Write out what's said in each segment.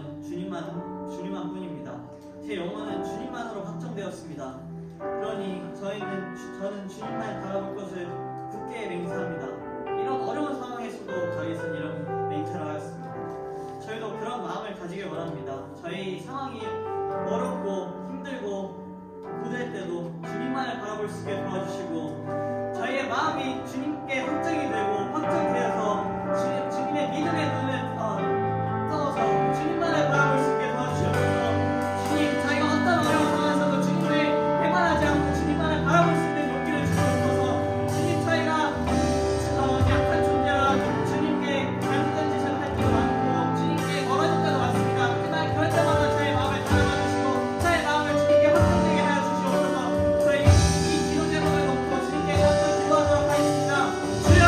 영혼은 주님만 뿐입니다. 제 영혼은 주님만으로 확정되었습니다. 그러니 저는 주님만 바라볼 것을 굳게 맹세합니다. 이런 어려운 상황에서도 다윗은 이런 맹세를 하였습니다. 저희도 그런 마음을 가지길 원합니다. 저희 상황이 어렵고 힘들고 고될 때도 주님만을 바라볼 수 있게 도와주시고, 저희의 마음이 주님께 확정이 되고 확정되어서 주님의 믿음의 눈을 떠서 주님만을 바라볼 수 있게 도와주시옵소서. 주님, 저희가 어떤 어려운 상황에서도 주님을 배반하지 않고 주님만을 바라볼 수 있는 용기를 주시옵소서. 주님, 저희가 약한 존재라 주님께 잘못된 짓을 할 때도 많고 주님께 멀어질 때도 많습니다. 하지만 그럴 때마다 저의 마음을 달아주시고 저의 마음을 주님께 확정되게 하여 주시옵소서. 저희 이 기도 제목을 놓고 주님께 간절히 기도하도록 하겠습니다. 주여!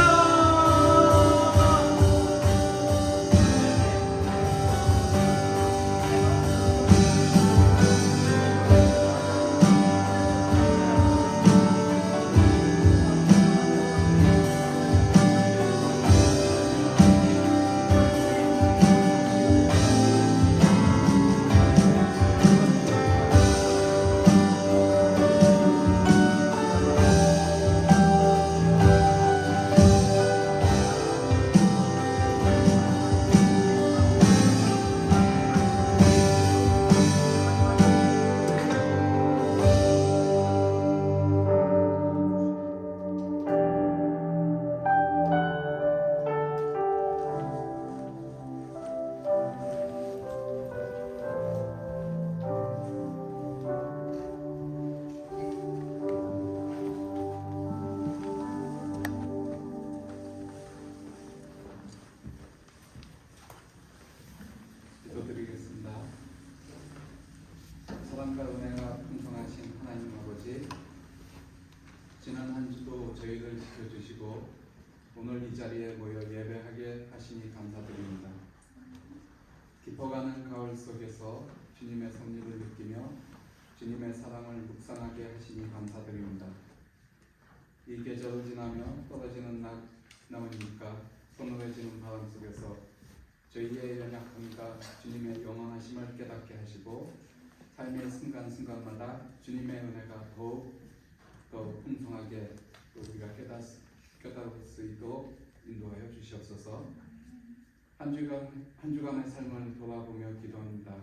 기도드리겠습니다. 사랑과 은혜가 풍성하신 하나님 아버지, 지난 한 주도 저희를 지켜주시고 오늘 이 자리에 모여 예배하게 하시니 감사드립니다. 깊어가는 가을 속에서 주님의 섭리를 느끼며 주님의 사랑을 묵상하게 하시니 감사드립니다. 이 계절을 지나며 떨어지는 나무니까 서늘해지는 바람 속에서 저희의 연약함과 주님의 영원하심을 깨닫게 하시고 삶의 순간순간마다 주님의 은혜가 더욱 풍성하게 우리가 깨달을 수 있도록 인도하여 주시옵소서. 한 주간의 삶을 돌아보며 기도합니다.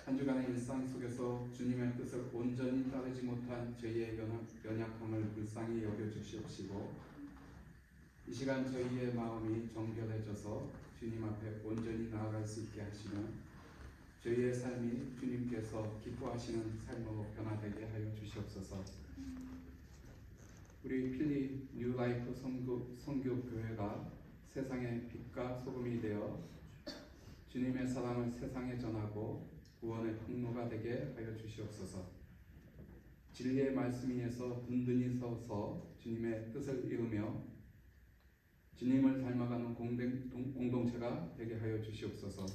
한 주간의 일상 속에서 주님의 뜻을 온전히 따르지 못한 저희의 연약함을 불쌍히 여겨주시옵시고, 이 시간 저희의 마음이 정결해져서 주님 앞에 온전히 나아갈 수 있게 하시며 저희의 삶이 주님께서 기뻐하시는 삶으로 변화되게 하여 주시옵소서. 우리 필리 뉴라이프 선교교회가 세상의 빛과 소금이 되어 주님의 사랑을 세상에 전하고 구원의 통로가 되게 하여 주시옵소서. 진리의 말씀 위에서 든든히 서서 주님의 뜻을 이루며 주님을 닮아가는 공동체가 되게 하여 주시옵소서.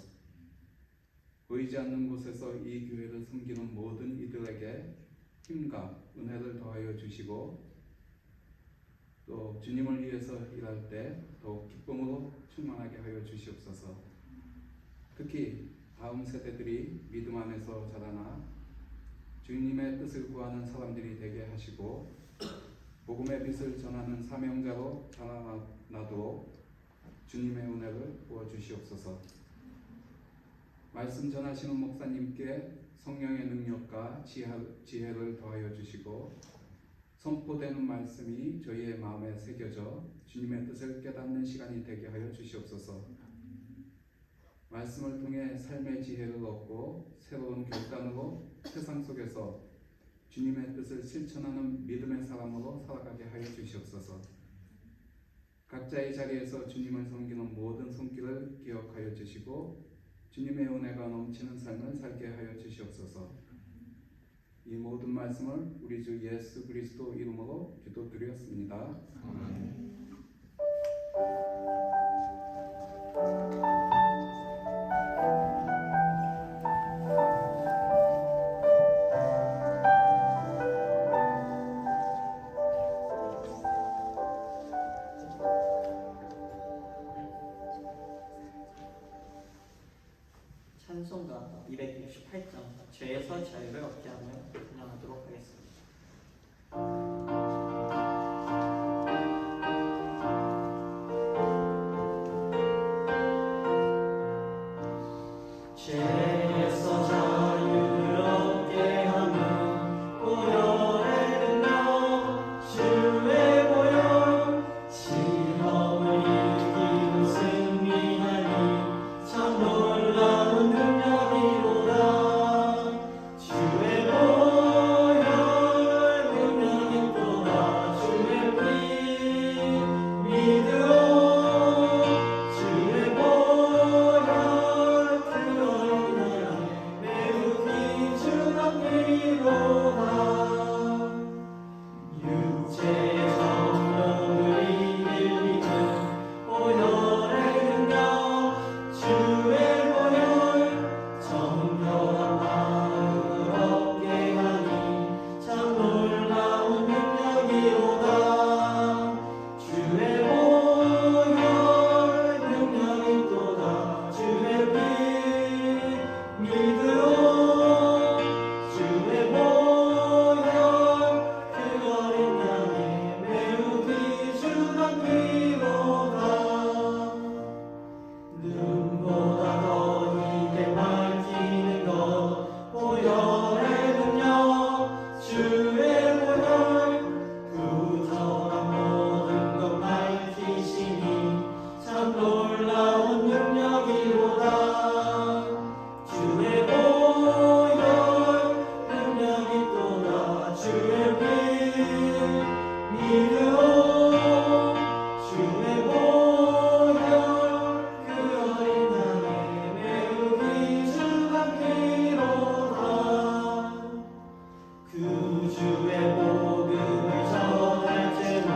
보이지 않는 곳에서 이 교회를 섬기는 모든 이들에게 힘과 은혜를 더하여 주시고, 또 주님을 위해서 일할 때 더욱 기쁨으로 충만하게 하여 주시옵소서. 특히 다음 세대들이 믿음 안에서 자라나 주님의 뜻을 구하는 사람들이 되게 하시고 복음의 빛을 전하는 사명자로 자라나도록 주님의 은혜를 부어주시옵소서. 말씀 전하시는 목사님께 성령의 능력과 지혜를 더하여 주시고 선포되는 말씀이 저희의 마음에 새겨져 주님의 뜻을 깨닫는 시간이 되게 하여 주시옵소서. 말씀을 통해 삶의 지혜를 얻고 새로운 결단으로 세상 속에서 주님의 뜻을 실천하는 믿음의 사람으로 살아가게 하여 주시옵소서. 각자의 자리에서 주님을 섬기는 모든 손길을 기억하여 주시고 주님의 은혜가 넘치는 삶을 살게 하여 주시옵소서. 이 모든 말씀을 우리 주 예수 그리스도 이름으로 기도드렸습니다. 아멘. 찬송가 268장 죄에서 자유를 얻게 하며 찬양하도록 하겠습니다. 죄에서 자유를 얻게 하는 보혈의 능력 주의 보혈 시험을 이기고 승리하니 참 놀라운 능력이로다. 주의 보혈 능력이 또다. 주의 피 믿으오. 주의 보혈 매우 귀중한 피로다. 육체의 정욕을 이기는 보혈의 능력 주의 보혈 정결한 마음을 얻게 하니 참 놀라운 능력이로다. 주의 보혈 능력이 또다. 주의 피 믿으오. 주의 보혈 그 어린 양의 매우 귀중한 피로다. 눈보다 더 이게 밝히는 것 보혈의 능력 주의 보혈 구절한 모든 것 밝히시니 참 놀라운 능력이로다. 주의 보혈 능력이 또다. 주의 피 믿으오. 주의 보혈 그 어린 양의 매우 귀중한 피로다. 그 주의 복음을 전할 제목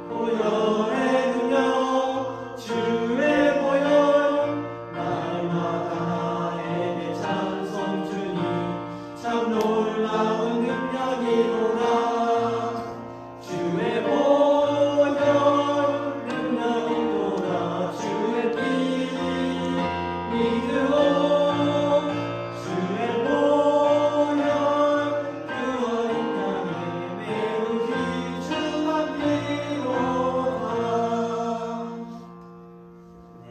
보혈의 능력 주의 보혈 날마다 나에게 찬송 주니 참 놀라운 능력이로다. 주의 보혈 능력이 또다. 주의 피 믿으오. 주의 보혈 그 어린 양의 매우 귀중한 피로다. 네.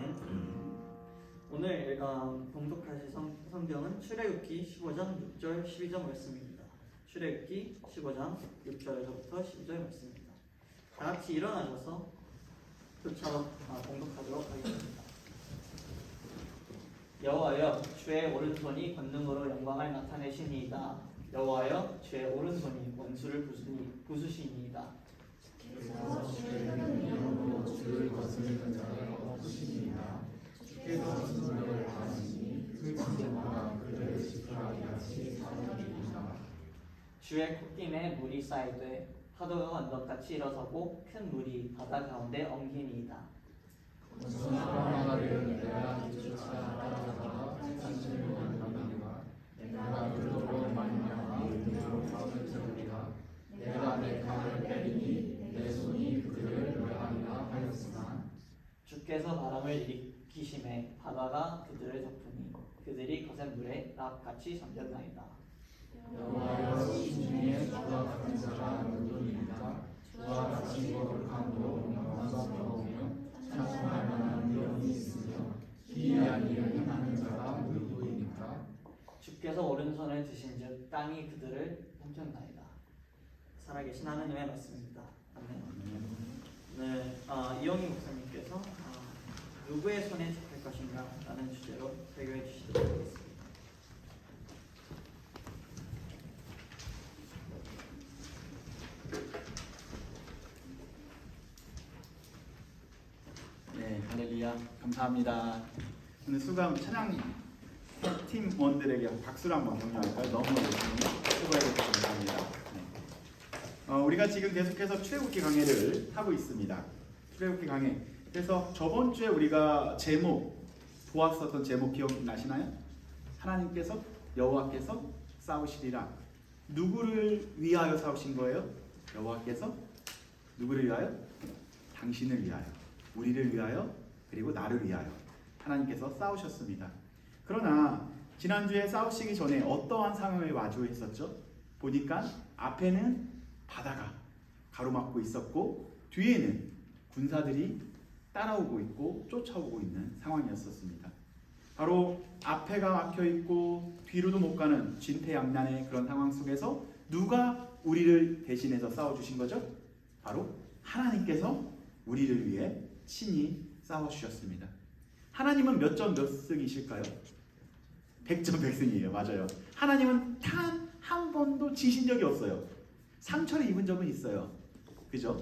오늘 봉독하실 성경은 출애굽기 15장 6절 12절 말씀입니다. 출애굽기 15장 6절에서부터 12절 말씀입니다. 다 같이 일어나셔서 교차로 봉독하도록 하겠습니다. 여호와여 주의 오른손이 권능으로 영광을 나타내시니이다. 여호와여 주의 오른손이 원수를 부수시니이다. 주께서 주의 능력으로 주를 거스르는 자를 엎으시니이다. 주께서 진노를 당하시니 그 진노가 그들을 지푸라기 같이 사르리이다. 주의 콧김에 물이 쌓이되 파도가 언덕같이 일어서고 큰 물이 바다 가운데 엉키니이다. 온전한 나를 내가 뒤쫓아 따라가다가 산지로 만나니가 내가 그로 말미암아 은혜로 가을 들으리라. 내가 내 칼을 빼리니 내 손이 그들을 멸하리라 하였으나 주께서 바람을 일으키심에 바다가 그들을 덮으니 그들이 거센 물에 낙같이 잠겼나이다. 여호와여 심중에 주와 같은 자가 누구니까. 주와 같이 거룩함으로 영광스러우며 찬송할 만한 이름이 있으며 기이한 일을 행하는 자가 누구입니까? 주께서 오른손을 드신즉 땅이 그들을 훔쳤나이다. 살아계신 하나님의 말씀입니다. 아멘. 오늘 이영희 목사님께서 누구의 손에 잡힐 것인가 라는 주제로 설교해 주시도록 하겠습니다. 네, 할렐루야. 감사합니다. 오늘 수강 찬양 팀원들에게 박수를 한번 격려할까요? 너무 열심히 수고해주셔서 감사합니다. 네. 우리가 지금 계속해서 출애굽기 강해를 하고 있습니다. 출애굽기 강해. 그래서 저번 주에 우리가 제목 보았었던 제목 기억나시나요? 하나님께서 여호와께서 싸우시리라. 누구를 위하여 싸우신 거예요? 여호와께서 누구를 위하여? 당신을 위하여, 우리를 위하여, 그리고 나를 위하여 하나님께서 싸우셨습니다. 그러나 지난주에 싸우시기 전에 어떠한 상황을 마주했었죠? 보니까 앞에는 바다가 가로막고 있었고 뒤에는 군사들이 따라오고 있고 쫓아오고 있는 상황이었었습니다. 바로 앞에가 막혀 있고 뒤로도 못 가는 진퇴양난의 그런 상황 속에서 누가 우리를 대신해서 싸워주신 거죠? 바로 하나님께서 우리를 위해 친히 싸워주셨습니다. 하나님은 몇 점 몇 승이실까요? 100점 100승이에요. 맞아요. 하나님은 단 한 번도 지신 적이 없어요. 상처를 입은 적은 있어요. 그죠?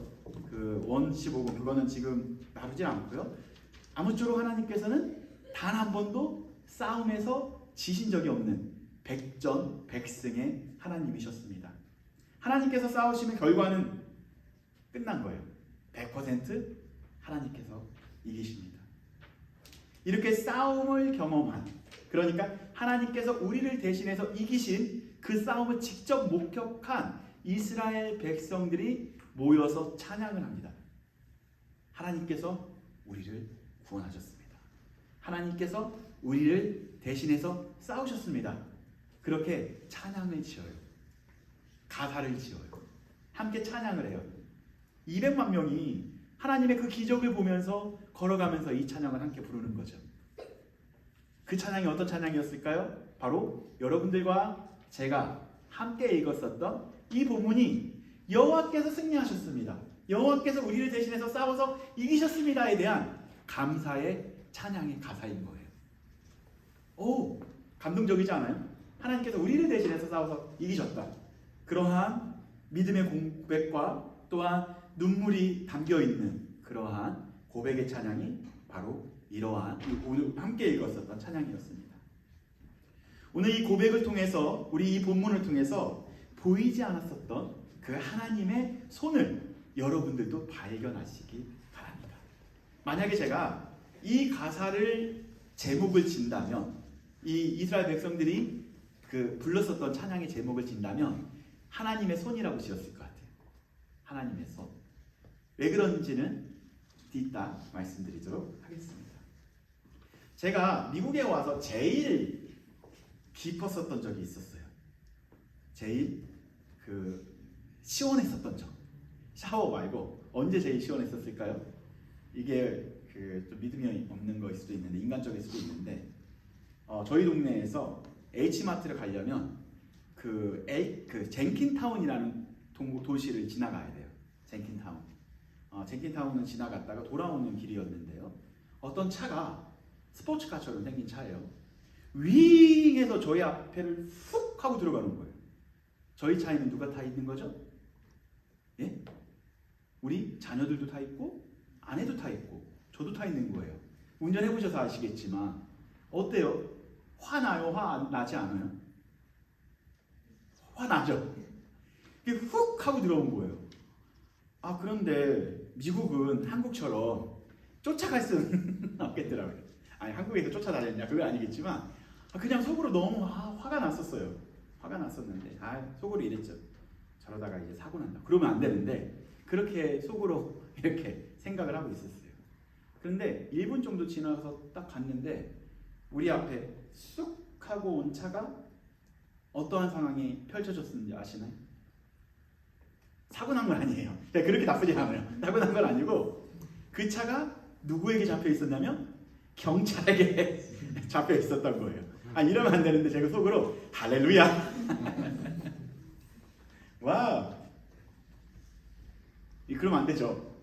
그 원시복음 그거는 지금 다루진 않고요. 아무쪼록 하나님께서는 단 한 번도 싸움에서 지신 적이 없는 100전 100승의 하나님이셨습니다. 하나님께서 싸우시면 결과는 끝난 거예요. 100% 하나님께서 이기십니다. 이렇게 싸움을 경험한, 그러니까 하나님께서 우리를 대신해서 이기신 그 싸움을 직접 목격한 이스라엘 백성들이 모여서 찬양을 합니다. 하나님께서 우리를 구원하셨습니다. 하나님께서 우리를 대신해서 싸우셨습니다. 그렇게 찬양을 지어요. 가사를 지어요. 함께 찬양을 해요. 200만 명이 하나님의 그 기적을 보면서 걸어가면서 이 찬양을 함께 부르는 거죠. 그 찬양이 어떤 찬양이었을까요? 바로 여러분들과 제가 함께 읽었었던 이 본문이 여호와께서 승리하셨습니다. 여호와께서 우리를 대신해서 싸워서 이기셨습니다에 대한 감사의 찬양의 가사인 거예요. 오, 감동적이지 않아요? 하나님께서 우리를 대신해서 싸워서 이기셨다. 그러한 믿음의 고백과 또한 눈물이 담겨있는 그러한 고백의 찬양이 바로 이러한 오늘 함께 읽었었던 찬양이었습니다. 오늘 이 고백을 통해서 우리 이 본문을 통해서 보이지 않았었던 그 하나님의 손을 여러분들도 발견하시기 바랍니다. 만약에 제가 이 가사를 제목을 진다면, 이 이스라엘 백성들이 그 불렀었던 찬양의 제목을 진다면 하나님의 손이라고 지었을 것 같아요. 하나님의 손. 왜 그런지는 이따 말씀드리도록 하겠습니다. 제가 미국에 와서 제일 깊었었던 적이 있었어요. 제일 시원했었던 적. 샤워 말고 언제 제일 시원했었을까요? 이게 좀 믿음이 없는 거일 수도 있는데, 인간적일 수도 있는데, 저희 동네에서 H마트를 가려면 그 젠킨타운이라는 도시를 지나가야 돼요. 젠킨타운. 젠킨타운은 지나갔다가 돌아오는 길이었는데요. 어떤 차가 스포츠카처럼 생긴 차예요. 윙 해서 저희 앞에를 훅 하고 들어가는 거예요. 저희 차에는 누가 타 있는 거죠? 예? 우리 자녀들도 타 있고 아내도 타 있고 저도 타 있는 거예요. 운전해 보셔서 아시겠지만 어때요? 화나요? 화 나지 않아요? 화나죠? 이게 훅 하고 들어온 거예요. 그런데 미국은 한국처럼 쫓아갈 수는 없겠더라고요. 아니, 한국에서 쫓아다녔냐? 그건 아니겠지만 그냥 속으로 너무 화가 났었어요. 화가 났었는데 속으로 이랬죠. 저러다가 이제 사고 난다. 그러면 안 되는데 그렇게 속으로 이렇게 생각을 하고 있었어요. 그런데 1분 정도 지나서 딱 갔는데 우리 앞에 쑥 하고 온 차가 어떠한 상황이 펼쳐졌는지 아시나요? 사고 난 건 아니에요. 그렇게 나쁘지 않아요. 사고 난 건 아니고 그 차가 누구에게 잡혀 있었냐면 경찰에게 잡혀 있었던 거예요. 이러면 안 되는데 제가 속으로 할렐루야. 와, 그러면 안 되죠.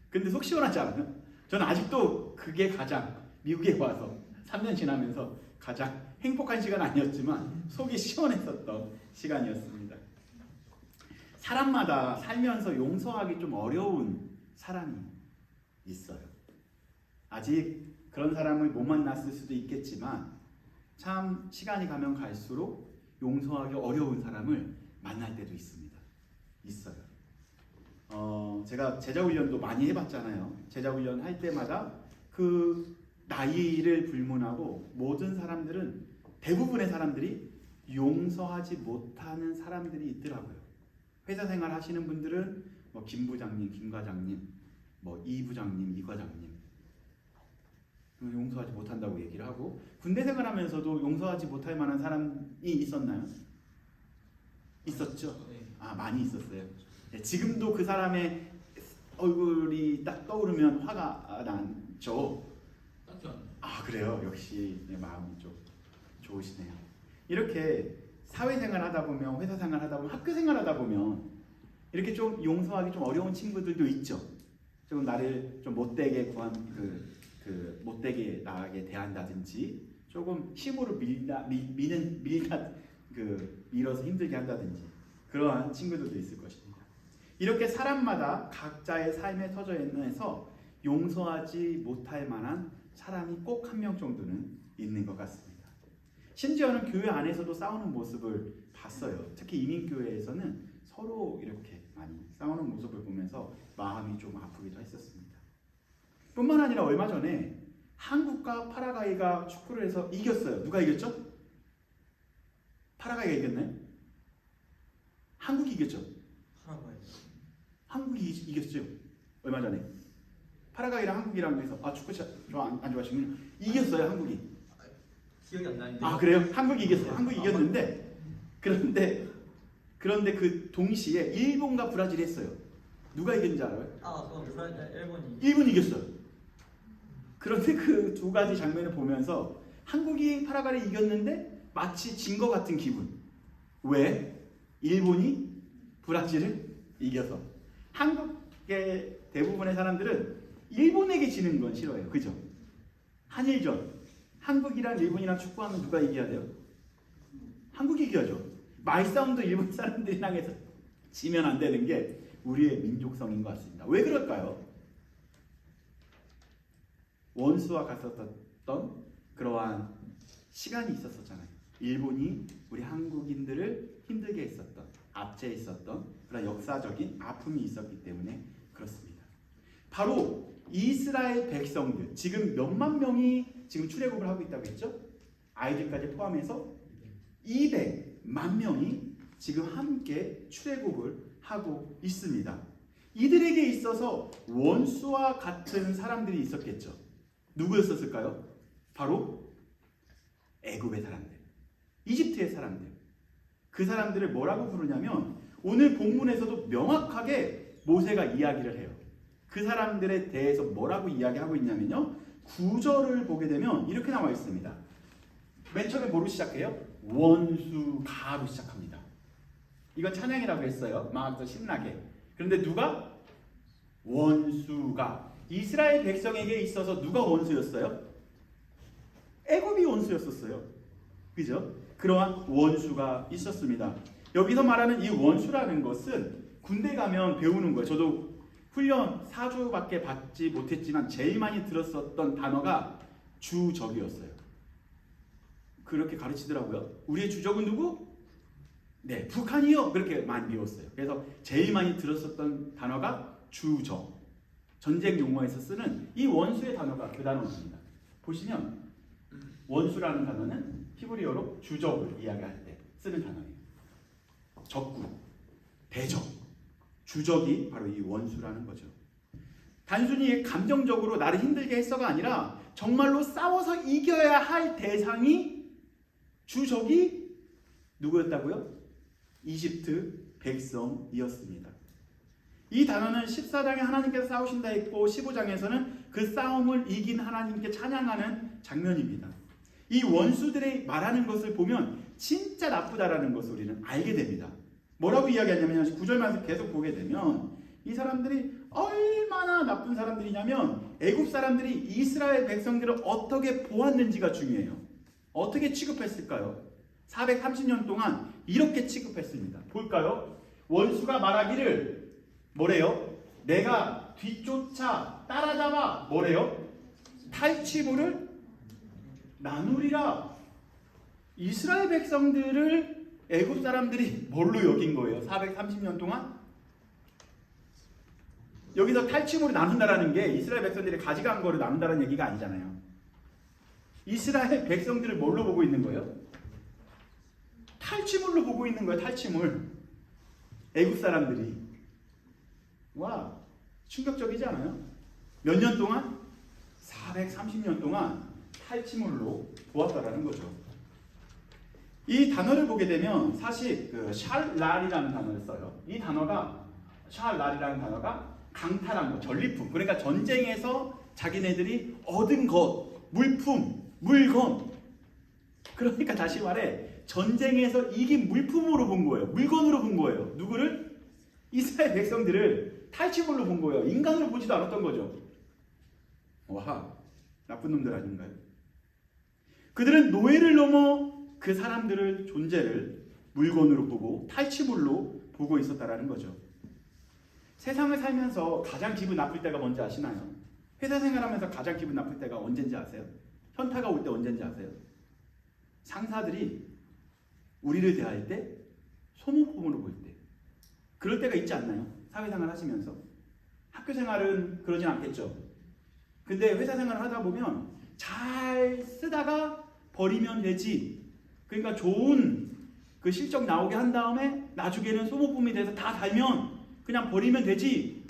근데 속 시원하지 않아요? 저는 아직도 그게 가장 미국에 와서 3년 지나면서 가장 행복한 시간 아니었지만 속이 시원했었던 시간이었습니다. 사람마다 살면서 용서하기 좀 어려운 사람이 있어요. 아직 그런 사람을 못 만났을 수도 있겠지만 참 시간이 가면 갈수록 용서하기 어려운 사람을 만날 때도 있습니다. 있어요. 제가 제자훈련도 많이 해봤잖아요. 제자훈련 할 때마다 그 나이를 불문하고 모든 사람들은, 대부분의 사람들이 용서하지 못하는 사람들이 있더라고요. 회사 생활 하시는 분들은 김 부장님, 김 과장님, 이 부장님, 이 과장님, 용서하지 못한다고 얘기를 하고, 군대 생활하면서도 용서하지 못할 만한 사람이 있었나요? 있었죠? 아, 많이 있었어요. 네, 지금도 그 사람의 얼굴이 딱 떠오르면 화가 나죠. 딱히 안 나요. 아, 그래요? 역시 마음이 좀 좋으시네요. 이렇게 사회생활 하다 보면, 회사 생활 하다 보면, 학교 생활 하다 보면 이렇게 좀 용서하기 좀 어려운 친구들도 있죠. 조금 나를 좀 못되게 못되게 나에게 대한다든지, 조금 힘으로 밀어서 힘들게 한다든지, 그러한 친구들도 있을 것입니다. 이렇게 사람마다 각자의 삶의 터전에서 용서하지 못할 만한 사람이 꼭 한 명 정도는 있는 것 같습니다. 심지어는 교회 안에서도 싸우는 모습을 봤어요. 특히 이민교회에서는 서로 이렇게 많이 싸우는 모습을 보면서 마음이 좀 아프기도 했었습니다. 뿐만 아니라 얼마 전에 한국과 파라과이가 축구를 해서 이겼어요. 누가 이겼죠? 파라과이가 이겼나요? 한국이 이겼죠? 파라과이. 한국이 이겼죠. 얼마 전에 파라과이랑 한국이랑 해서 축구 안 좋아하시군요. 이겼어요. 한국이. 기억이 안 나는데. 아, 그래요? 한국이 이겼어요. 한국이 이겼는데, 그런데 그 동시에 일본과 브라질이 했어요. 누가 이겼는지 알아요? 일본이. 일본이 이겼어요. 그런데 그 두 가지 장면을 보면서 한국이 파라과이를 이겼는데 마치 진 것 같은 기분. 왜? 일본이 브라질을 이겨서. 한국의 대부분의 사람들은 일본에게 지는 건 싫어해요. 그죠? 한일전. 한국이랑 일본이랑 축구하면 누가 이겨야 돼요? 한국이 이겨야죠. 말싸움도 일본 사람들이랑 해서 지면 안 되는 게 우리의 민족성인 것 같습니다. 왜 그럴까요? 원수와 같았던 그러한 시간이 있었잖아요. 일본이 우리 한국인들을 힘들게 했었던, 압제했었던 그런 역사적인 아픔이 있었기 때문에 그렇습니다. 바로 이스라엘 백성들, 지금 몇만 명이 지금 출애굽을 하고 있다고 했죠? 아이들까지 포함해서 200만 명이 지금 함께 출애굽을 하고 있습니다. 이들에게 있어서 원수와 같은 사람들이 있었겠죠. 누구였었을까요? 바로 애굽의 사람들, 이집트의 사람들. 그 사람들을 뭐라고 부르냐면, 오늘 본문에서도 명확하게 모세가 이야기를 해요. 그 사람들에 대해서 뭐라고 이야기하고 있냐면요, 9절을 보게 되면 이렇게 나와 있습니다. 맨 처음에 뭐로 시작해요? 원수가로 시작합니다. 이건 찬양이라고 했어요. 막 더 신나게. 그런데 누가? 원수가. 이스라엘 백성에게 있어서 누가 원수였어요? 애굽이 원수였었어요. 그죠? 그러한 원수가 있었습니다. 여기서 말하는 이 원수라는 것은 군대 가면 배우는 거예요. 저도 훈련 4주밖에 받지 못했지만 제일 많이 들었었던 단어가 주적이었어요. 그렇게 가르치더라고요. 우리의 주적은 누구? 네, 북한이요. 그렇게 많이 배웠어요. 그래서 제일 많이 들었었던 단어가 주적. 전쟁 용어에서 쓰는 이 원수의 단어가 그 단어입니다. 보시면 원수라는 단어는 히브리어로 주적을 이야기할 때 쓰는 단어예요. 적군, 대적, 주적이 바로 이 원수라는 거죠. 단순히 감정적으로 나를 힘들게 했어가 아니라 정말로 싸워서 이겨야 할 대상이, 주적이 누구였다고요? 이집트 백성이었습니다. 이 단어는 14장에 하나님께서 싸우신다 했고 15장에서는 그 싸움을 이긴 하나님께 찬양하는 장면입니다. 이 원수들이 말하는 것을 보면 진짜 나쁘다라는 것을 우리는 알게 됩니다. 뭐라고 이야기하냐면 9절만 계속 보게 되면 이 사람들이 얼마나 나쁜 사람들이냐면, 애굽 사람들이 이스라엘 백성들을 어떻게 보았는지가 중요해요. 어떻게 취급했을까요? 430년 동안 이렇게 취급했습니다. 볼까요? 원수가 말하기를 뭐래요? 내가 뒤쫓아 따라잡아 뭐래요? 탈취물을 나누리라. 이스라엘 백성들을 애굽 사람들이 뭘로 여긴 거예요? 430년 동안? 여기서 탈취물을 나눈다라는 게 이스라엘 백성들이 가져간 거를 나눈다는 얘기가 아니잖아요. 이스라엘 백성들을 뭘로 보고 있는 거예요? 탈취물로 보고 있는 거예요. 탈취물. 애굽 사람들이. 와, 충격적이지 않아요? 몇 년 동안? 430년 동안 탈취물로 보았다라는 거죠. 이 단어를 보게 되면 사실 그 샬랄이라는 단어를 써요. 이 단어가 샬랄이라는 단어가 강탈한 것, 전리품. 그러니까 전쟁에서 자기네들이 얻은 것, 물품, 물건. 그러니까 다시 말해 전쟁에서 이긴 물품으로 본 거예요. 물건으로 본 거예요. 누구를? 이스라엘 백성들을 탈취물로 본 거예요. 인간으로 보지도 않았던 거죠. 와, 나쁜 놈들 아닌가요? 그들은 노예를 넘어 그 사람들을 존재를 물건으로 보고 탈취물로 보고 있었다라는 거죠. 세상을 살면서 가장 기분 나쁠 때가 뭔지 아시나요? 회사 생활하면서 가장 기분 나쁠 때가 언젠지 아세요? 현타가 올 때 언젠지 아세요? 상사들이 우리를 대할 때 소모품으로 볼 때. 그럴 때가 있지 않나요? 사회생활 하시면서. 학교 생활은 그러진 않겠죠. 근데 회사 생활을 하다 보면 잘 쓰다가 버리면 되지. 그러니까 좋은 그 실적 나오게 한 다음에 나중에는 소모품이 돼서 다 달면 그냥 버리면 되지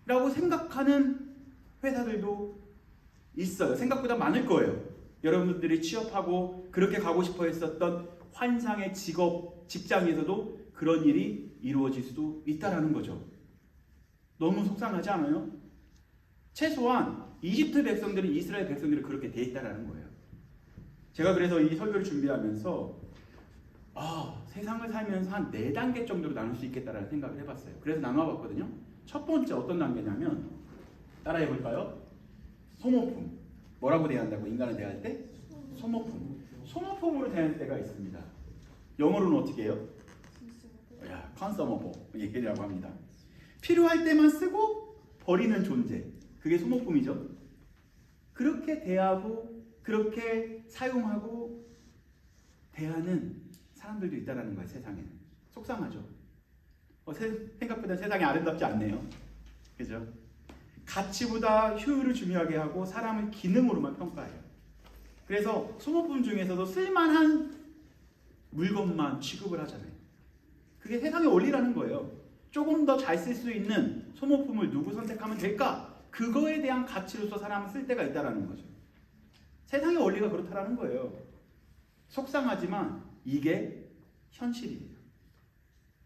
라고 생각하는 회사들도 있어요. 생각보다 많을 거예요. 여러분들이 취업하고 그렇게 가고 싶어 했었던 환상의 직업, 직장에서도 그런 일이 이루어질 수도 있다라는 거죠. 너무 속상하지 않아요? 최소한 이집트 백성들이 이스라엘 백성들이 그렇게 돼 있다라는 거예요. 제가 그래서 이 설교를 준비하면서 세상을 살면서 한 4단계 정도로 나눌 수 있겠다라는 생각을 해봤어요. 그래서 나눠봤거든요. 첫 번째 어떤 단계냐면 따라해 볼까요? 소모품. 뭐라고 대한다고 인간을 대할 때? 소모품. 소모품으로 대하는 때가 있습니다. 영어로는 어떻게 해요? consumable 얘기라고 합니다. 필요할 때만 쓰고 버리는 존재. 그게 소모품이죠. 그렇게 대하고 그렇게 사용하고 대하는 사람들도 있다는 거예요. 세상에는. 속상하죠. 생각보다 세상이 아름답지 않네요. 그죠? 가치보다 효율을 중요하게 하고 사람을 기능으로만 평가해요. 그래서 소모품 중에서도 쓸만한 물건만 취급을 하잖아요. 그게 세상의 원리라는 거예요. 조금 더 잘 쓸 수 있는 소모품을 누구 선택하면 될까? 그거에 대한 가치로서 사람은 쓸 때가 있다는 거죠. 세상의 원리가 그렇다라는 거예요. 속상하지만 이게 현실이에요.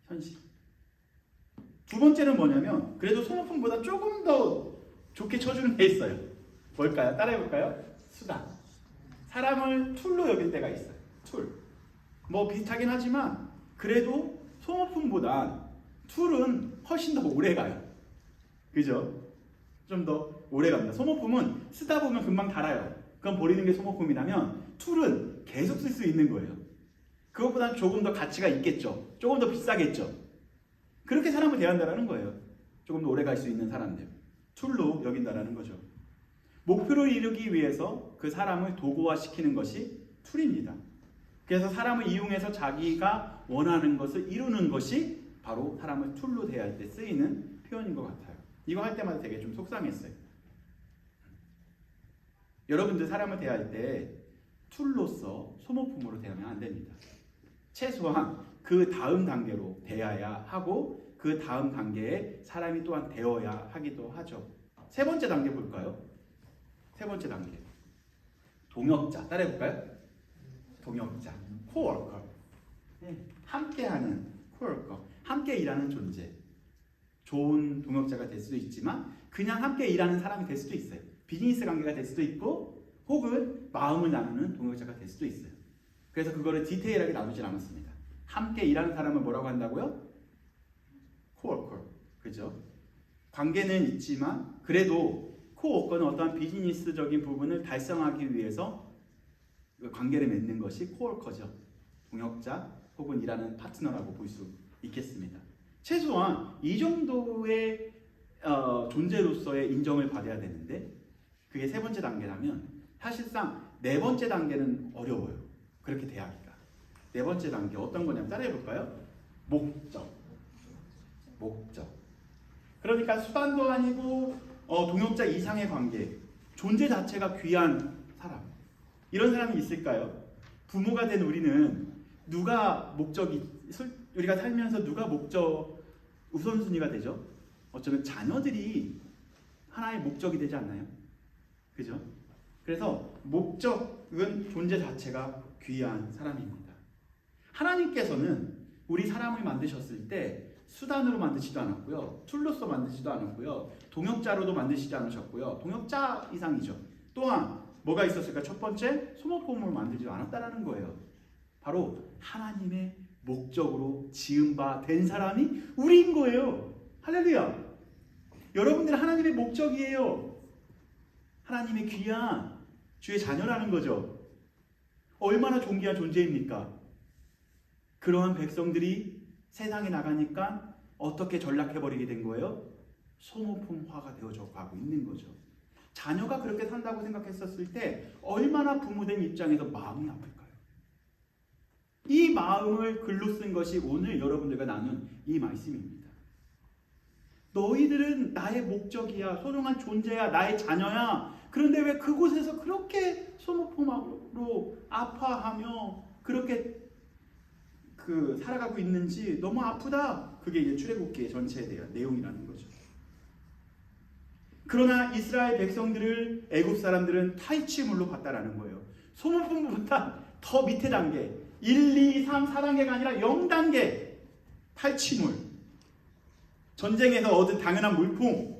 현실. 두 번째는 뭐냐면 그래도 소모품보다 조금 더 좋게 쳐주는 게 있어요. 뭘까요? 따라해볼까요? 수단. 사람을 툴로 여길 때가 있어요. 툴. 뭐 비슷하긴 하지만 그래도 소모품보다 툴은 훨씬 더 오래 가요. 그죠? 좀 더 오래 갑니다. 소모품은 쓰다 보면 금방 닳아요. 그럼 버리는 게 소모품이라면 툴은 계속 쓸 수 있는 거예요. 그것보다는 조금 더 가치가 있겠죠. 조금 더 비싸겠죠. 그렇게 사람을 대한다는 거예요. 조금 더 오래 갈 수 있는 사람들. 툴로 여긴다는 거죠. 목표를 이루기 위해서 그 사람을 도구화시키는 것이 툴입니다. 그래서 사람을 이용해서 자기가 원하는 것을 이루는 것이 바로 사람을 툴로 대할 때 쓰이는 표현인 것 같아요. 이거 할 때마다 되게 좀 속상했어요. 여러분들 사람을 대할 때 툴로서 소모품으로 대하면 안 됩니다. 최소한 그 다음 단계로 대해야 하고 그 다음 단계에 사람이 또한 되어야 하기도 하죠. 세 번째 단계 볼까요? 세 번째 단계. 동역자. 따라해볼까요? 동역자. 코워커. 함께하는 코워커. 함께 일하는 존재. 좋은 동역자가 될 수도 있지만 그냥 함께 일하는 사람이 될 수도 있어요. 비즈니스 관계가 될 수도 있고 혹은 마음을 나누는 동역자가 될 수도 있어요. 그래서 그거를 디테일하게 나누진 않았습니다. 함께 일하는 사람을 뭐라고 한다고요? 코워커. 그죠? 관계는 있지만 그래도 코워커는 어떠한 비즈니스적인 부분을 달성하기 위해서 관계를 맺는 것이 코워커죠. 동역자 혹은 일하는 파트너라고 볼 수 있겠습니다. 최소한 이 정도의 존재로서의 인정을 받아야 되는데 그게 세 번째 단계라면 사실상 네 번째 단계는 어려워요. 그렇게 대하기가. 네 번째 단계 어떤 거냐면 따라해볼까요? 목적. 그러니까 수단도 아니고 동역자 이상의 관계. 존재 자체가 귀한 사람. 이런 사람이 있을까요? 부모가 된 우리는 누가 우리가 살면서 누가 우선순위가 되죠? 어쩌면 자녀들이 하나의 목적이 되지 않나요? 그죠? 그래서 목적은 존재 자체가 귀한 사람입니다. 하나님께서는 우리 사람을 만드셨을 때 수단으로 만드지도 않았고요, 툴로서 만드지도 않았고요, 동역자로도 만드시지 않으셨고요. 동역자 이상이죠. 또한 뭐가 있었을까? 첫 번째, 소모품으로 만들지 않았다라는 거예요. 바로 하나님의 목적으로 지은 바 된 사람이 우리인 거예요. 할렐루야. 여러분들은 하나님의 목적이에요. 하나님의 귀한 주의 자녀라는 거죠. 얼마나 존귀한 존재입니까? 그러한 백성들이 세상에 나가니까 어떻게 전락해버리게 된 거예요? 소모품화가 되어져 가고 있는 거죠. 자녀가 그렇게 산다고 생각했었을 때 얼마나 부모된 입장에서 마음이 아플까요? 이 마음을 글로 쓴 것이 오늘 여러분들과 나눈 이 말씀입니다. 너희들은 나의 목적이야, 소중한 존재야, 나의 자녀야. 그런데 왜 그곳에서 그렇게 소모품으로 아파하며 그렇게 살아가고 있는지 너무 아프다. 그게 이제 출애굽기 전체에 대한 내용이라는 거죠. 그러나 이스라엘 백성들을 애굽 사람들은 탈취물로 봤다라는 거예요. 소모품보다 더 밑에 단계, 1, 2, 3, 4단계가 아니라 0단계 탈취물. 전쟁에서 얻은 당연한 물품.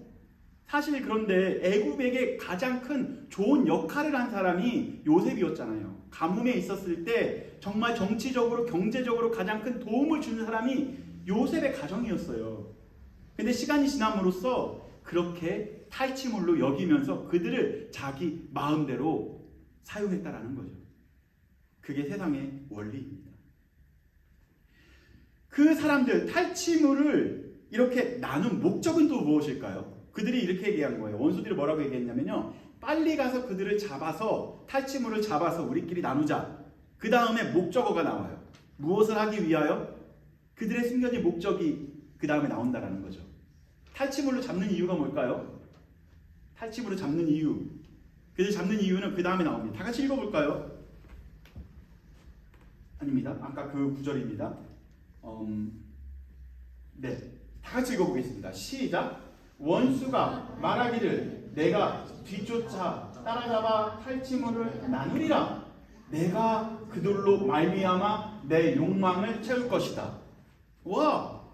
사실 그런데 애굽에게 가장 큰 좋은 역할을 한 사람이 요셉이었잖아요. 가뭄에 있었을 때 정말 정치적으로 경제적으로 가장 큰 도움을 주는 사람이 요셉의 가정이었어요. 근데 시간이 지남으로써 그렇게 탈취물로 여기면서 그들을 자기 마음대로 사용했다라는 거죠. 그게 세상의 원리입니다. 그 사람들 탈취물을 이렇게 나눈 목적은 또 무엇일까요? 그들이 이렇게 얘기한 거예요. 원수들이 뭐라고 얘기했냐면요, 빨리 가서 그들을 잡아서, 탈취물을 잡아서 우리끼리 나누자. 그 다음에 목적어가 나와요. 무엇을 하기 위하여? 그들의 숨겨진 목적이 그 다음에 나온다라는 거죠. 탈취물로 잡는 이유가 뭘까요? 탈취물을 잡는 이유, 그들 잡는 이유는 그 다음에 나옵니다. 다 같이 읽어볼까요? 아닙니다. 아까 그 구절입니다. 네, 다 같이 읽어보겠습니다. 시작. 원수가 말하기를 내가 뒤쫓아 따라잡아 탈취물을 나누리라. 내가 그들로 말미암아 내 욕망을 채울 것이다. 와,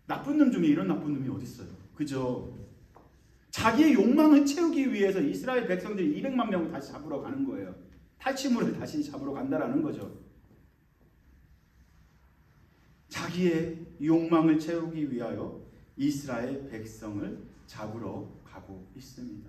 나쁜 놈 중에 이런 나쁜 놈이 어디 있어요? 그죠? 자기의 욕망을 채우기 위해서 이스라엘 백성들이 200만 명을 다시 잡으러 가는 거예요. 탈취물을 다시 잡으러 간다라는 거죠. 자기의 욕망을 채우기 위하여 이스라엘 백성을 잡으러 가고 있습니다.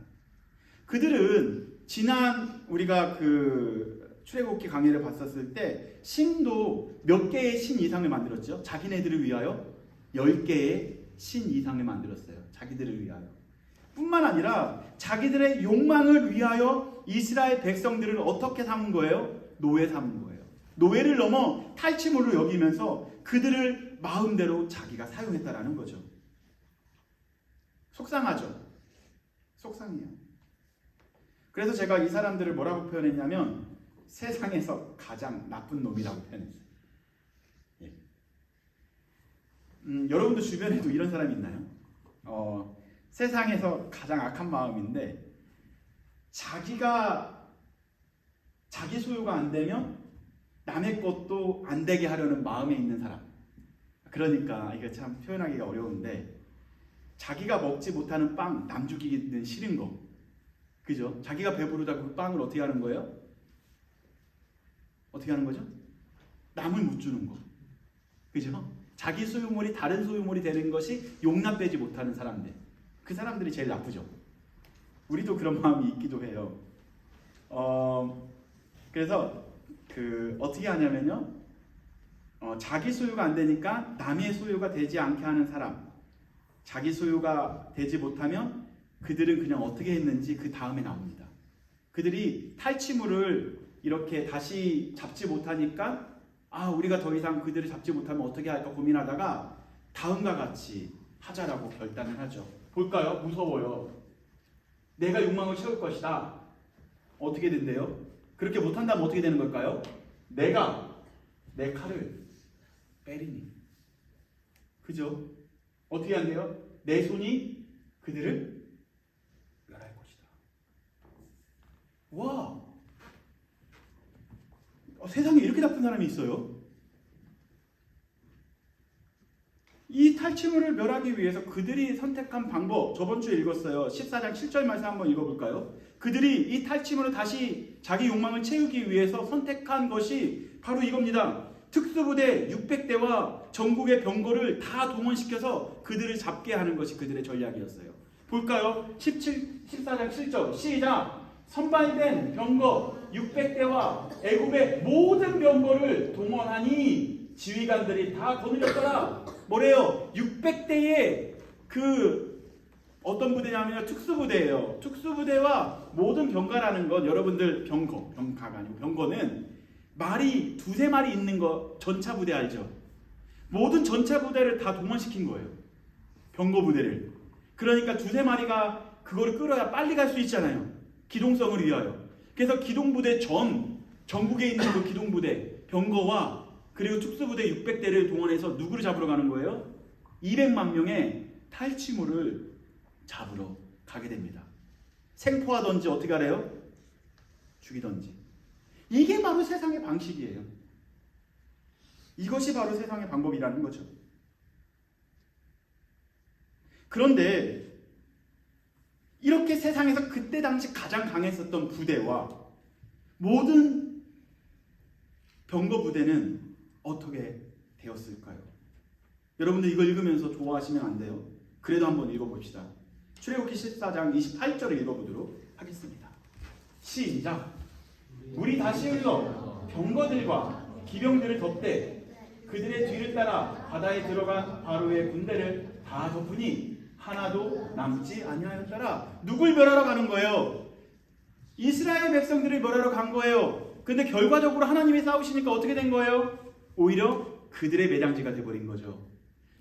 그들은 지난 우리가 그 출애굽기 강해를 봤었을 때 신도 몇 개의 신 이상을 만들었죠. 자기네들을 위하여 10개의 신 이상을 만들었어요. 자기들을 위하여. 뿐만 아니라 자기들의 욕망을 위하여 이스라엘 백성들을 어떻게 삼은 거예요? 노예 삼은 거예요. 노예를 넘어 탈취물로 여기면서 그들을 마음대로 자기가 사용했다라는 거죠. 속상하죠? 속상해요. 그래서 제가 이 사람들을 뭐라고 표현했냐면 세상에서 가장 나쁜 놈이라고 표현했어요. 예. 여러분도 주변에도 이런 사람이 있나요? 세상에서 가장 악한 마음인데 자기가 자기 소유가 안 되면 남의 것도 안 되게 하려는 마음에 있는 사람. 그러니까 이거 참 표현하기가 어려운데 자기가 먹지 못하는 빵 남 주기는 싫은 거. 그죠? 자기가 배부르다고 그 빵을 어떻게 하는 거예요? 어떻게 하는 거죠? 남을 못 주는 거. 그죠? 자기 소유물이 다른 소유물이 되는 것이 용납되지 못하는 사람들. 그 사람들이 제일 나쁘죠. 우리도 그런 마음이 있기도 해요. 그래서 어떻게 하냐면요. 자기 소유가 안 되니까 남의 소유가 되지 않게 하는 사람. 자기 소유가 되지 못하면 그들은 그냥 어떻게 했는지 그 다음에 나옵니다. 그들이 탈취물을 이렇게 다시 잡지 못하니까 우리가 더 이상 그들을 잡지 못하면 어떻게 할까 고민하다가 다음과 같이 하자라고 결단을 하죠. 볼까요? 무서워요. 내가 욕망을 채울 것이다. 어떻게 된대요? 그렇게 못한다면 어떻게 되는 걸까요? 내가 내 칼을 빼리니. 그죠? 어떻게 한대요? 내 손이 그들을 멸할 것이다. 와, 세상에 이렇게 나쁜 사람이 있어요? 이 탈취물을 멸하기 위해서 그들이 선택한 방법, 저번 주에 읽었어요. 14장 7절 말씀 한번 읽어볼까요? 그들이 이 탈취물을 다시 자기 욕망을 채우기 위해서 선택한 것이 바로 이겁니다. 특수부대 600대와 전국의 병거를 다 동원시켜서 그들을 잡게 하는 것이 그들의 전략이었어요. 볼까요? 14장 7절 시작! 선발된 병거 600대와 애굽의 모든 병거를 동원하니 지휘관들이 다 거느렸더라. 뭐래요? 600대의 어떤 부대냐면 특수부대예요. 특수부대와 모든 병가라는 건 여러분들 병가가 아니고 병거는 말이 두세 마리 있는 거 전차부대 알죠? 모든 전차부대를 다 동원시킨 거예요. 병거부대를. 그러니까 두세 마리가 그거를 끌어야 빨리 갈 수 있잖아요. 기동성을 위하여. 그래서 기동부대 전국에 있는 그 기동부대 병거와 그리고 특수부대 600대를 동원해서 누구를 잡으러 가는 거예요? 200만 명의 탈취물을 잡으러 가게 됩니다. 생포하던지 어떻게 하래요? 죽이던지. 이게 바로 세상의 방식이에요. 이것이 바로 세상의 방법이라는 거죠. 그런데 이렇게 세상에서 그때 당시 가장 강했었던 부대와 모든 병거 부대는 어떻게 되었을까요? 여러분들 이거 읽으면서 좋아하시면 안 돼요. 그래도 한번 읽어봅시다. 출애굽기 14장 28절을 읽어보도록 하겠습니다. 시작! 물이 다시 흘러 병거들과 기병들을 덮되 그들의 뒤를 따라 바다에 들어간 바로의 군대를 다 덮으니 하나도 남지 아니하였더라. 누굴 멸하러 가는 거예요? 이스라엘 백성들을 멸하러 간 거예요. 근데 결과적으로 하나님이 싸우시니까 어떻게 된 거예요? 오히려 그들의 매장지가 돼버린 거죠.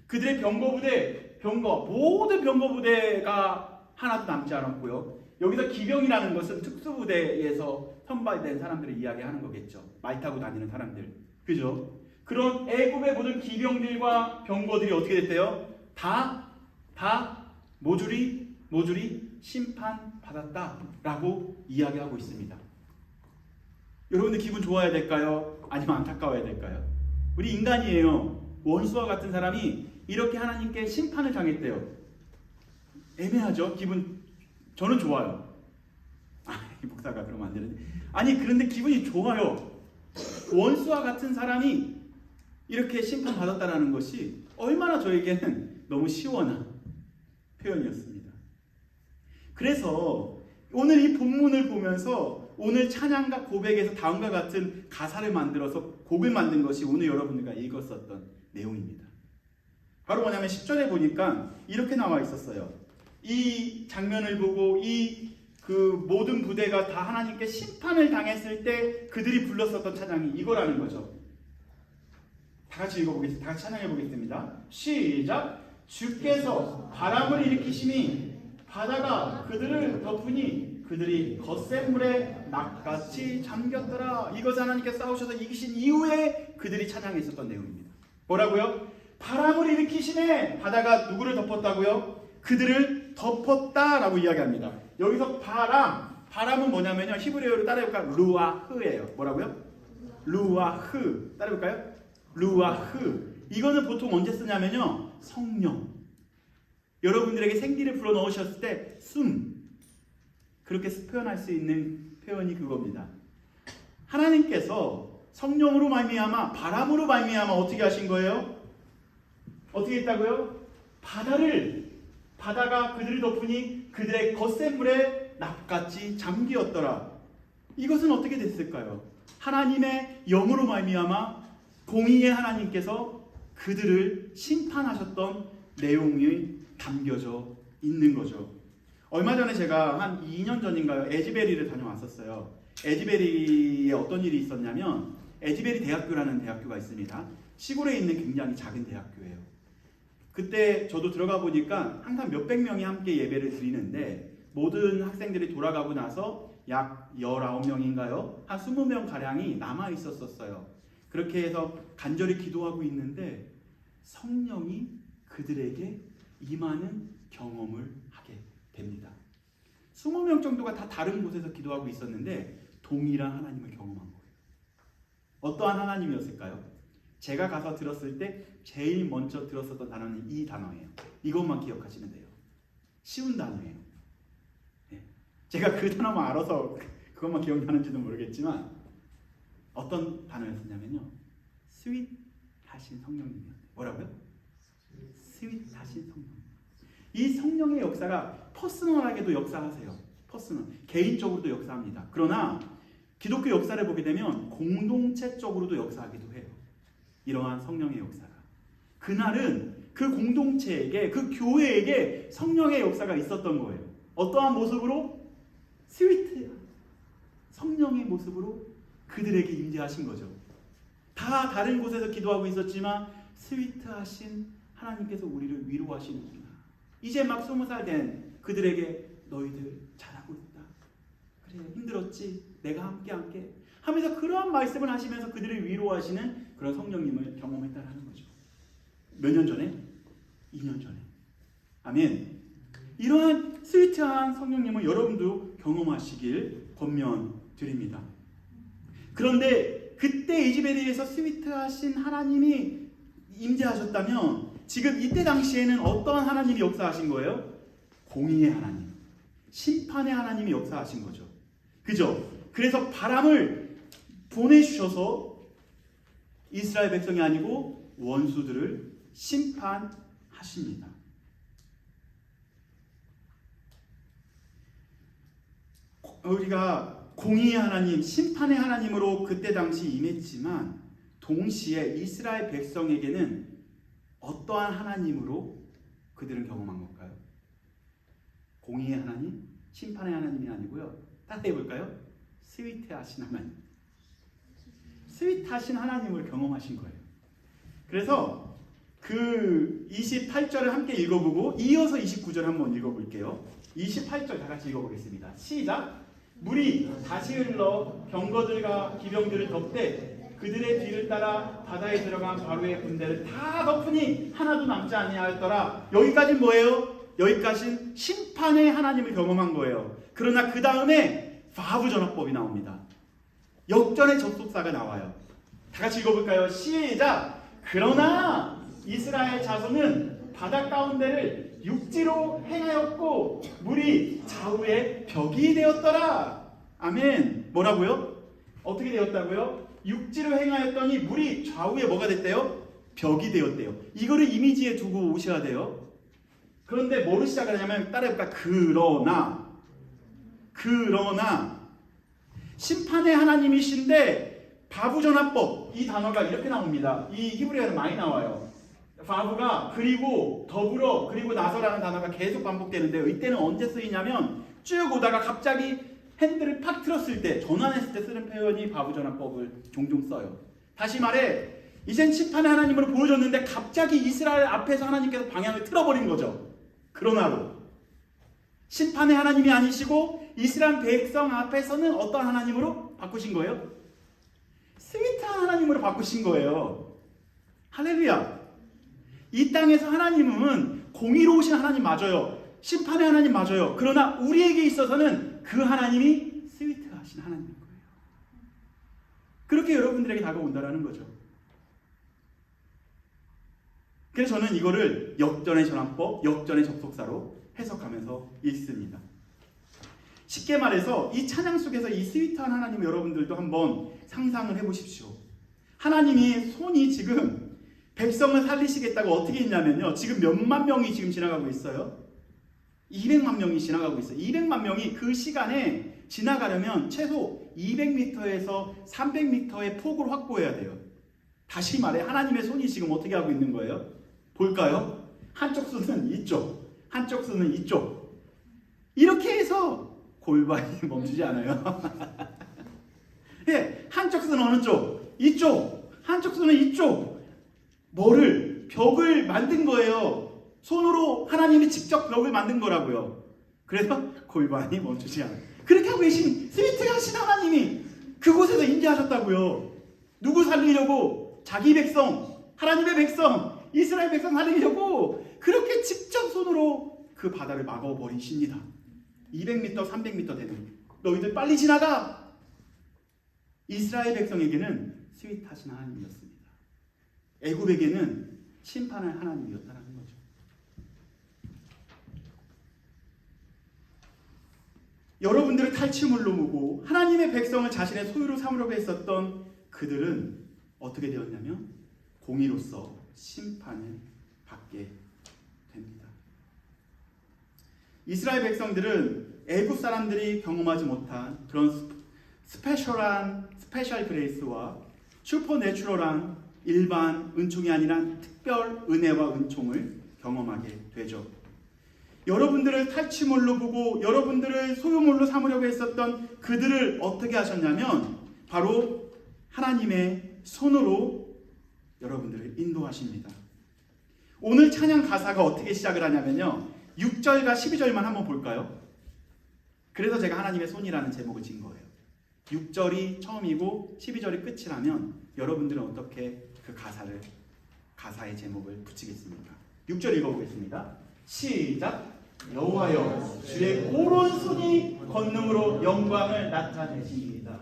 그들의 모든 병거부대가 하나도 남지 않았고요. 여기서 기병이라는 것은 특수부대에서 선발된 사람들을 이야기하는 거겠죠. 말 타고 다니는 사람들. 그죠? 그런 애굽의 모든 기병들과 병거들이 어떻게 됐대요? 다 모조리 심판받았다라고 이야기하고 있습니다. 여러분들 기분 좋아야 될까요? 아니면 안타까워야 될까요? 우리 인간이에요. 원수와 같은 사람이 이렇게 하나님께 심판을 당했대요. 애매하죠? 저는 좋아요. 목사가 그러면 안 되는데. 그런데 기분이 좋아요. 원수와 같은 사람이 이렇게 심판받았다는 것이 얼마나 저에게는 너무 시원한 표현이었습니다. 그래서 오늘 이 본문을 보면서 오늘 찬양과 고백에서 다음과 같은 가사를 만들어서 곡을 만든 것이 오늘 여러분들과 읽었었던 내용입니다. 바로 뭐냐면 10절에 보니까 이렇게 나와 있었어요. 이 장면을 보고 그 모든 부대가 다 하나님께 심판을 당했을 때 그들이 불렀었던 찬양이 이거라는 거죠. 다 같이 읽어보겠습니다. 다 같이 찬양해 보겠습니다. 시작! 주께서 바람을 일으키시니 바다가 그들을 덮으니 그들이 겉샘물에 낚같이 잠겼더라. 이것은 하나님께서 싸우셔서 이기신 이후에 그들이 찬양했었던 내용입니다. 뭐라고요? 바람을 일으키시네. 바다가 누구를 덮었다고요? 그들을 덮었다라고 이야기합니다. 여기서 바람은 뭐냐면요, 히브리어로 따라해볼까요? 루아흐예요. 뭐라고요? 루아흐. 따라해볼까요? 루아흐. 이거는 보통 언제 쓰냐면요, 성령. 여러분들에게 생기를 불어넣으셨을 때 그렇게 표현할 수 있는 표현이 그겁니다. 하나님께서 성령으로 말미암아 바람으로 말미암아 어떻게 하신 거예요? 어떻게 했다고요? 바다가 그들을 덮으니 그들의 겉샘물에 납같이 잠기었더라. 이것은 어떻게 됐을까요? 하나님의 영으로 말미암아 공의의 하나님께서 그들을 심판하셨던 내용이 담겨져 있는 거죠. 얼마 전에 제가 한 2년 전인가요? 에즈베리를 다녀왔었어요. 에즈베리에 어떤 일이 있었냐면 에즈베리 대학교라는 대학교가 있습니다. 시골에 있는 굉장히 작은 대학교예요. 그때 저도 들어가 보니까 항상 몇백 명이 함께 예배를 드리는데 모든 학생들이 돌아가고 나서 약 19명인가요? 한 20명 가량이 남아 있었어요. 그렇게 해서 간절히 기도하고 있는데 성령이 그들에게 임하는 경험을 하게 됩니다. 20명 정도가 다 다른 곳에서 기도하고 있었는데 동일한 하나님을 경험한 거예요. 어떠한 하나님이었을까요? 제가 가서 들었을 때 제일 먼저 들었었던 단어는 이 단어예요. 이것만 기억하시면 돼요. 쉬운 단어예요. 네. 제가 그 단어만 알아서 그것만 기억나는지는 모르겠지만 어떤 단어였냐면요. 스윗하신 성령님이었어요. 뭐라고요? 스윗하신 성령. 이 성령의 역사가 퍼스널하게도 역사하세요. 퍼스널. 개인적으로도 역사합니다. 그러나 기독교 역사를 보게 되면 공동체적으로도 역사하기도 해요. 이러한 성령의 역사가. 그날은 그 공동체에게, 그 교회에게 성령의 역사가 있었던 거예요. 어떠한 모습으로? 스위트 성령의 모습으로 그들에게 임재하신 거죠. 다 다른 곳에서 기도하고 있었지만 스위트하신 하나님께서 우리를 위로하시는구나. 이제 막 20살 된 그들에게 너희들 잘하고 있다. 그래, 힘들었지? 내가 함께 하면서 그러한 말씀을 하시면서 그들을 위로하시는 그런 성령님을 경험했다라는 거죠. 몇 년 전에? 2년 전에. 아멘. 이러한 스위트한 성령님을 여러분도 경험하시길 권면드립니다. 그런데 그때 이즈베리에서 스위트하신 하나님이 임재하셨다면 지금 이때 당시에는 어떠한 하나님이 역사하신 거예요? 공의의 하나님, 심판의 하나님이 역사하신 거죠. 그죠? 그래서 바람을 보내주셔서 이스라엘 백성이 아니고 원수들을 심판하십니다. 우리가 공의의 하나님, 심판의 하나님으로 그때 당시 임했지만 동시에 이스라엘 백성에게는 어떠한 하나님으로 그들은 경험한 걸까요? 공의의 하나님, 심판의 하나님이 아니고요. 따라해 볼까요? 스위트하신 하나님. 스윗하신 하나님을 경험하신 거예요. 그래서 그 28절을 함께 읽어보고 이어서 29절 한번 읽어볼게요. 28절 다 같이 읽어보겠습니다. 시작! 물이 다시 흘러 병거들과 기병들을 덮되 그들의 뒤를 따라 바다에 들어간 바로의 군대를 다 덮으니 하나도 남지 아니하였더라. 여기까지는 뭐예요? 여기까지는 심판의 하나님을 경험한 거예요. 그러나 그 다음에 바브 전화법이 나옵니다. 역전의 접속사가 나와요. 다 같이 읽어볼까요? 시작! 그러나 이스라엘 자손은 바다 가운데를 육지로 행하였고 물이 좌우에 벽이 되었더라. 아멘. 뭐라고요? 어떻게 되었다고요? 육지로 행하였더니 물이 좌우에 뭐가 됐대요? 벽이 되었대요. 이거를 이미지에 두고 오셔야 돼요. 그런데 뭐로 시작을 하냐면 따라해볼까? 그러나 심판의 하나님이신데 바브전화법 이 단어가 이렇게 나옵니다. 이 히브리어는 많이 나와요. 바브가 그리고 더불어 그리고 나서라는 단어가 계속 반복되는데요. 이때는 언제 쓰이냐면 쭉 오다가 갑자기 핸들을 팍 틀었을 때 전환했을 때 쓰는 표현이 바브전화법을 종종 써요. 다시 말해 이젠 심판의 하나님으로 보여줬는데 갑자기 이스라엘 앞에서 하나님께서 방향을 틀어버린 거죠. 그러나로 심판의 하나님이 아니시고 이스라엘 백성 앞에서는 어떤 하나님으로 바꾸신 거예요? 스위트한 하나님으로 바꾸신 거예요. 할렐루야. 이 땅에서 하나님은 공의로우신 하나님 맞아요. 심판의 하나님 맞아요. 그러나 우리에게 있어서는 그 하나님이 스위트하신 하나님인 거예요. 그렇게 여러분들에게 다가온다라는 거죠. 그래서 저는 이거를 역전의 전환법, 역전의 접속사로 해석하면서 읽습니다. 쉽게 말해서 이 찬양 속에서 이 스위트한 하나님을 여러분들도 한번 상상을 해보십시오. 하나님이 손이 지금 백성을 살리시겠다고 어떻게 했냐면요. 지금 몇만 명이 지금 지나가고 있어요. 200만 명이 지나가고 있어요. 200만 명이 그 시간에 지나가려면 최소 200m에서 300m의 폭을 확보해야 돼요. 다시 말해 하나님의 손이 지금 어떻게 하고 있는 거예요? 볼까요? 한쪽 손은 이쪽, 한쪽 손은 이쪽. 이렇게 해서 골반이 멈추지 않아요. 예, 한쪽 손은 어느 쪽? 이쪽. 한쪽 손은 이쪽. 뭐를? 벽을 만든 거예요. 손으로 하나님이 직접 벽을 만든 거라고요. 그래서 골반이 멈추지 않아요. 그렇게 하고 계신 스위트하신 하나님이 그곳에서 임재하셨다고요. 누구 살리려고? 자기 백성, 하나님의 백성, 이스라엘 백성 살리려고 그렇게 직접 손으로 그 바다를 막아버리십니다. 200m, 300m 되는 너희들 빨리 지나가. 이스라엘 백성에게는 스윗하신 하나님이었습니다. 애굽에게는 심판할 하나님이었다는 거죠. 여러분들을 탈취물로 보고 하나님의 백성을 자신의 소유로 삼으려고 했었던 그들은 어떻게 되었냐면 공의로서 심판을 받게 됩니다. 이스라엘 백성들은 애굽 사람들이 경험하지 못한 그런 스페셜 그레이스와 슈퍼내추럴한 일반 은총이 아니라 특별 은혜와 은총을 경험하게 되죠. 여러분들을 탈취물로 보고 여러분들을 소유물로 삼으려고 했었던 그들을 어떻게 하셨냐면 바로 하나님의 손으로 여러분들을 인도하십니다. 오늘 찬양 가사가 어떻게 시작을 하냐면요, 6절과 12절만 한번 볼까요? 그래서 제가 하나님의 손이라는 제목을 지은 거예요. 6절이 처음이고 12절이 끝이라면 여러분들은 어떻게 그 가사의 제목을 붙이겠습니까? 6절 읽어보겠습니다. 시작. 여호와여 주의 오른손이 권능으로 영광을 나타내시니이다.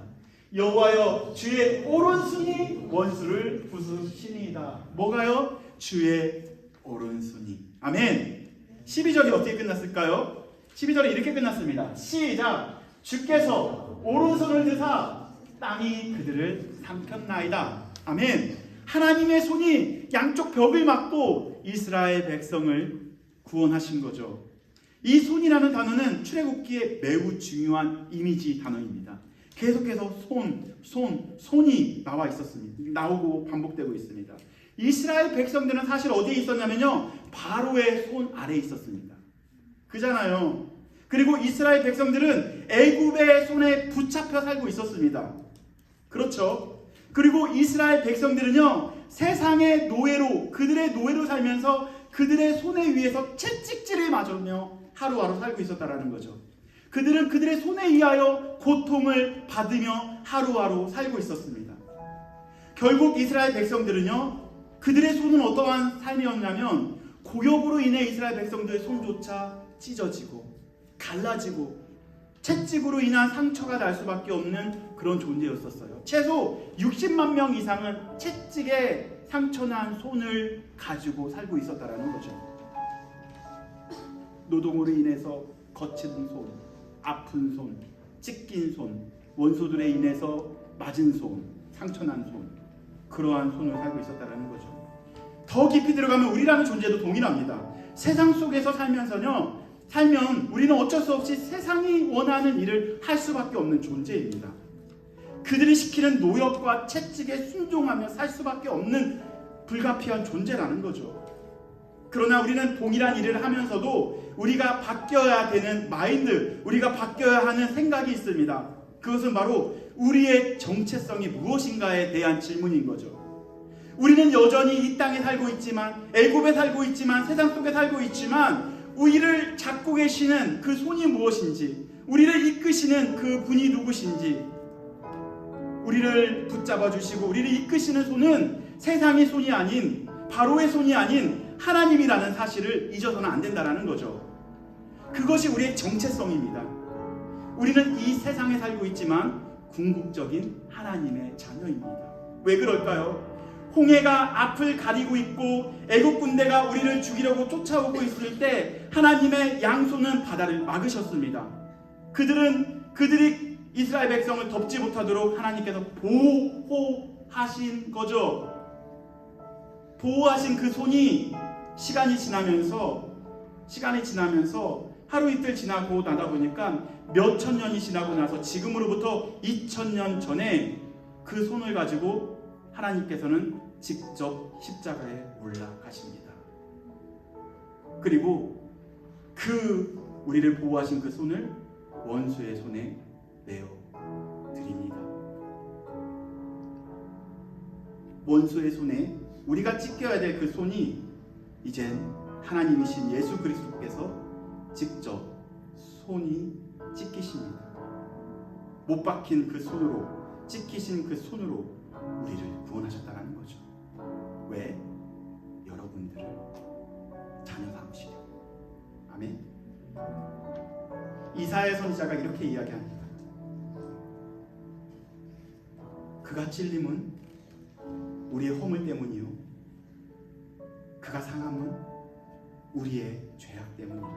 여호와여 주의 오른손이 원수를 부수시니이다. 뭐가요? 주의 오른손이. 아멘. 12절이 어떻게 끝났을까요? 12절이 이렇게 끝났습니다. 시작. 주께서 오른손을 드사 땅이 그들을 삼켰나이다. 아멘. 하나님의 손이 양쪽 벽을 막고 이스라엘 백성을 구원하신 거죠. 이 손이라는 단어는 출애굽기에 매우 중요한 이미지 단어입니다. 계속해서 손이 나오고 반복되고 있습니다. 이스라엘 백성들은 사실 어디에 있었냐면요, 바로의 손 아래에 있었습니다. 그잖아요. 그리고 이스라엘 백성들은 애굽의 손에 붙잡혀 살고 있었습니다. 그렇죠. 그리고 이스라엘 백성들은요, 세상의 노예로, 그들의 노예로 살면서 그들의 손에 의해서 채찍질을 맞으며 하루하루 살고 있었다라는 거죠. 그들은 그들의 손에 의하여 고통을 받으며 하루하루 살고 있었습니다. 결국 이스라엘 백성들은요, 그들의 손은 어떠한 삶이었냐면 고역으로 인해 이스라엘 백성들의 손조차 찢어지고 갈라지고 채찍으로 인한 상처가 날 수밖에 없는 그런 존재였었어요. 최소 60만 명 이상은 채찍에 상처난 손을 가지고 살고 있었다라는 거죠. 노동으로 인해서 거친 손, 아픈 손, 찢긴 손, 원수들에 인해서 맞은 손, 상처난 손, 그러한 손을 살고 있었다라는 거죠. 더 깊이 들어가면 우리라는 존재도 동일합니다. 세상 속에서 살면 우리는 어쩔 수 없이 세상이 원하는 일을 할 수밖에 없는 존재입니다. 그들이 시키는 노역과 채찍에 순종하며 살 수밖에 없는 불가피한 존재라는 거죠. 그러나 우리는 동일한 일을 하면서도 우리가 바뀌어야 되는 마인드, 우리가 바뀌어야 하는 생각이 있습니다. 그것은 바로 우리의 정체성이 무엇인가에 대한 질문인 거죠. 우리는 여전히 이 땅에 살고 있지만, 애굽에 살고 있지만, 세상 속에 살고 있지만, 우리를 잡고 계시는 그 손이 무엇인지, 우리를 이끄시는 그 분이 누구신지, 우리를 붙잡아 주시고 우리를 이끄시는 손은 세상의 손이 아닌, 바로의 손이 아닌 하나님이라는 사실을 잊어서는 안 된다는 거죠. 그것이 우리의 정체성입니다. 우리는 이 세상에 살고 있지만 궁극적인 하나님의 자녀입니다. 왜 그럴까요? 홍해가 앞을 가리고 있고 애국 군대가 우리를 죽이려고 쫓아오고 있을 때 하나님의 양손은 바다를 막으셨습니다. 그들이 이스라엘 백성을 덮지 못하도록 하나님께서 보호하신 거죠. 보호하신 그 손이 시간이 지나면서 하루 이틀 지나고 나다 보니까 몇천 년이 지나고 나서 지금으로부터 2000년 전에 그 손을 가지고 하나님께서는 직접 십자가에 올라가십니다. 그리고 우리를 보호하신 그 손을 원수의 손에 내어 드립니다. 원수의 손에 우리가 찢겨야 될 그 손이 이젠 하나님이신 예수 그리스도께서 직접 손이 찢기십니다. 못 박힌 그 손으로, 찢기신 그 손으로 우리를 구원하셨다는 거죠. 왜? 여러분들을 자녀 삼으시려고. 아멘. 이사야 선지자가 이렇게 이야기합니다. 그가 찔림은 우리의 허물 때문이요 그가 상함은 우리의 죄악 때문이라.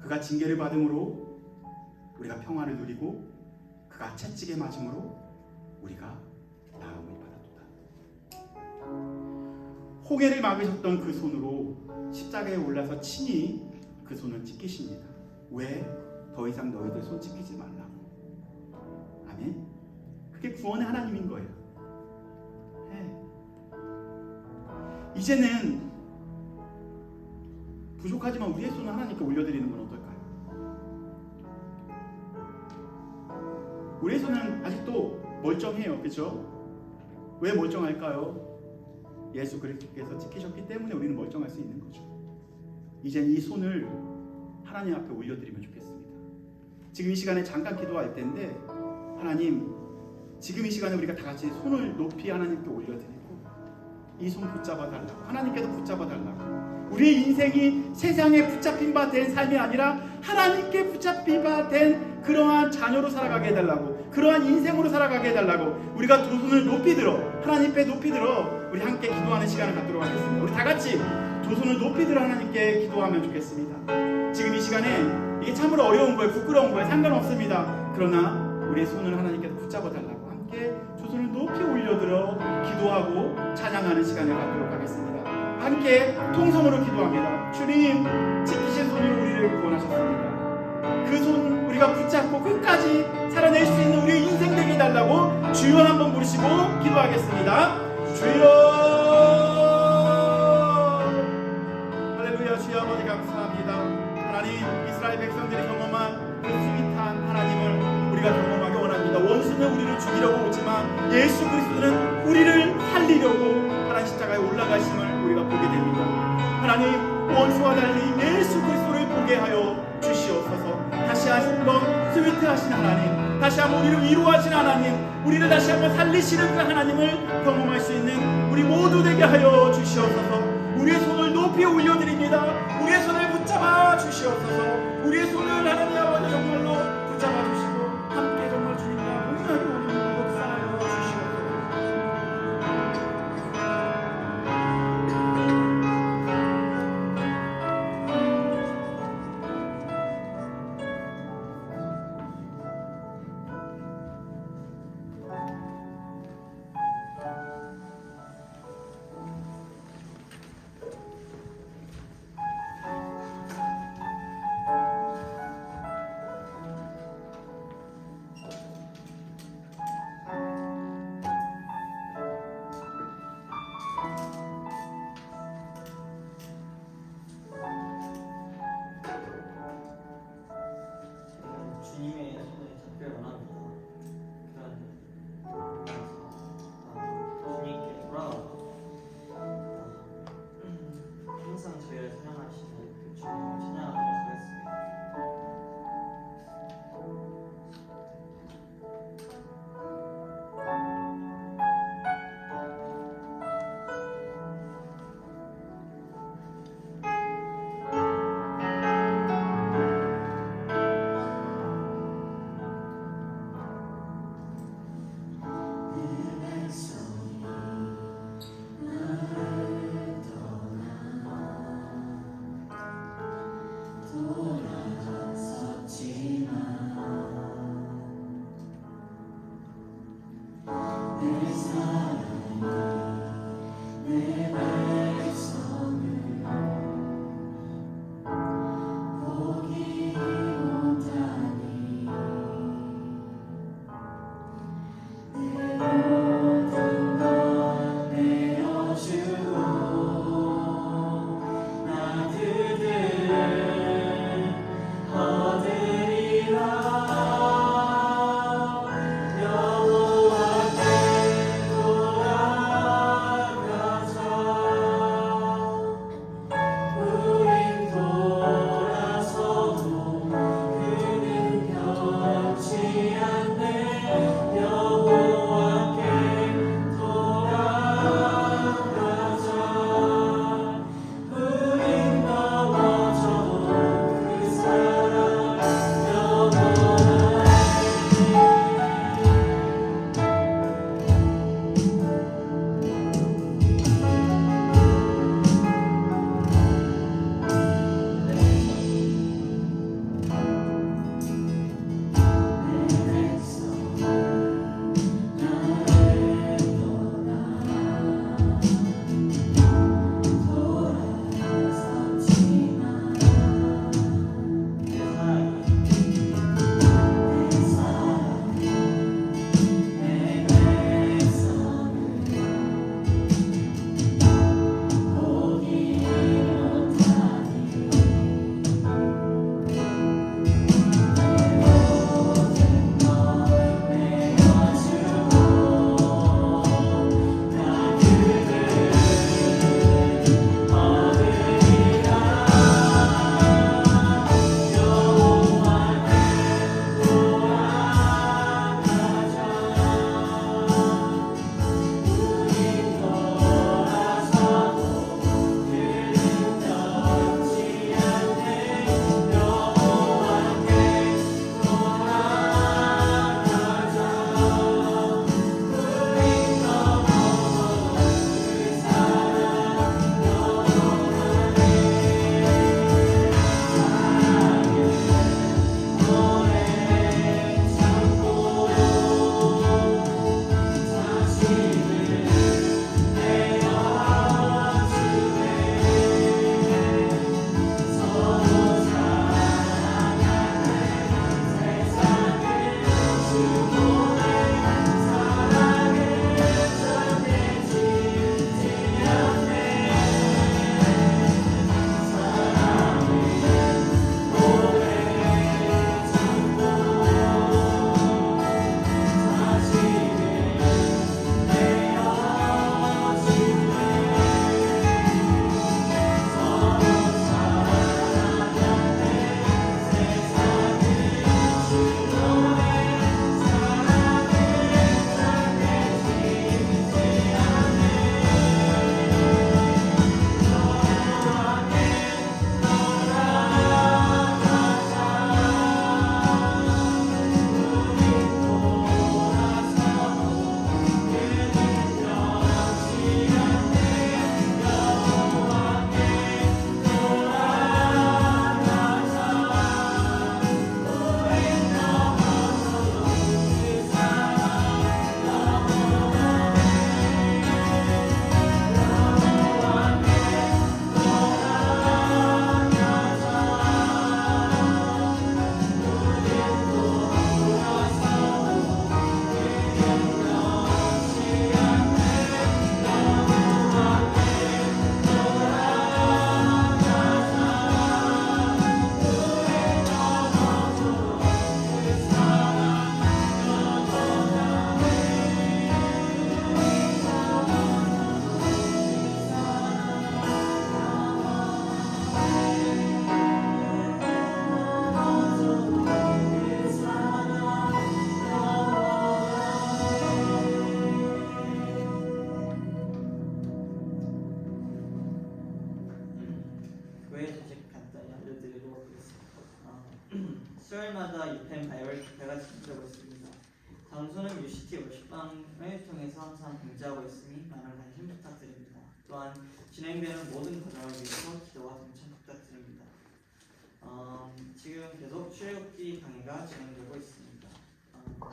그가 징계를 받음으로 우리가 평화를 누리고 그가 채찍에 맞음으로 우리가 나음을 받았도다. 홍해를 막으셨던 그 손으로 십자가에 올라서 친히 그 손을 찢기십니다. 왜? 더 이상 너희들 손 찢기지 말라고. 아멘. 그게 구원의 하나님인 거예요. 네. 이제는 부족하지만 우리의 손을 하나님께 올려드리는 건 어떨까요? 우리의 손은 아직도 멀쩡해요. 그렇죠? 왜 멀쩡할까요? 예수 그리스도께서 지키셨기 때문에 우리는 멀쩡할 수 있는 거죠. 이제 이 손을 하나님 앞에 올려드리면 좋겠습니다. 지금 이 시간에 잠깐 기도할 텐데 하나님, 지금 이 시간에 우리가 다 같이 손을 높이 하나님께 올려드리고 이 손 붙잡아 달라고, 하나님께서 붙잡아 달라고. 우리의 인생이 세상에 붙잡힌 바 된 삶이 아니라 하나님께 붙잡힌 바 된 그러한 자녀로 살아가게 해달라고, 그러한 인생으로 살아가게 해달라고. 우리가 두 손을 높이 들어 하나님 앞에 높이 들어 우리 함께 기도하는 시간을 갖도록 하겠습니다. 우리 다 같이 두 손을 높이 들어 하나님께 기도하면 좋겠습니다. 지금 이 시간에 이게 참으로 어려운 거예요. 부끄러운 거예요. 상관없습니다. 그러나 우리의 손을 하나님께서 붙잡아 달라고 함께 두 손을 높이 올려들어 기도하고 찬양하는 시간을 갖도록 하겠습니다. 함께 통성으로 기도합니다. 주님, 지키신 손으로 우리를 구원하셨습니다. 그 손 우리가 붙잡고 끝까지 살아낼 수 있는 우리의 인생 되게 해달라고 주여 한번 부르시고 기도하겠습니다. 주여, 할렐루야. 주여 아버지 감사합니다. 하나님, 이스라엘 백성들이 경험한 그 스윗한 하나님을 우리가 경험하기 원합니다. 원수는 우리를 죽이려고 오지만 예수 그리스도는 우리를 살리려고 하나님 십자가에 올라가심을 우리가 보게 됩니다. 하나님, 원수와 달리 예수 그리스도를 보게 하여 주시옵소서. 다시 한번 스위트하신 하나님, 다시 한번 우리를 위로하신 하나님, 우리를 다시 한번 살리시는 그 하나님을 경험할 수 있는 우리 모두 되게 하여 주시옵소서. 우리의 손을 높이 올려드립니다. 우리의 손을 붙잡아 주시옵소서. 우리의 손을 하나님 아버지 정말로 붙잡아 주시고 함께 정말 주님과 동행하기 원하는 역사하여 주시옵소서. 수요일마다 유펜 바이블 집회가 진행되고 있습니다. 장소는 UCT 월십방을 통해서 항상 공지하고 있으니 많은 관심 부탁드립니다. 또한 진행되는 모든 과정을 위해서 기도와 동참 부탁드립니다. 지금 계속 출애굽기 강의가 진행되고 있습니다.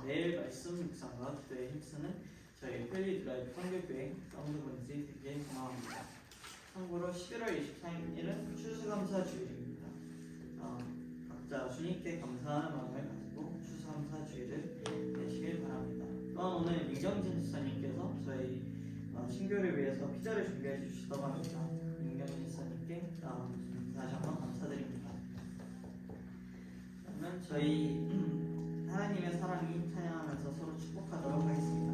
내일 말씀 묵상과 기도에 힘쓰는 저희 펠리 드라이브 선교교회 사운드분들이 되게 고마워합니다. 참고로 11월 23일은 추수감사 주일입니다. 각자 주님께 감사하는 마음을 가지고 추수감사 주일을 내시길 바랍니다. 또한 오늘 민경진 지사님께서 저희 신교를 위해서 피자를 준비해 주시다고 합니다. 민경진 지사님께 다시 한번 감사드립니다. 그러면 저희 하나님의 사랑이 찬양하면서 서로 축복하도록 하겠습니다.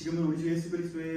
지금은 우리 주 예수 그리스도의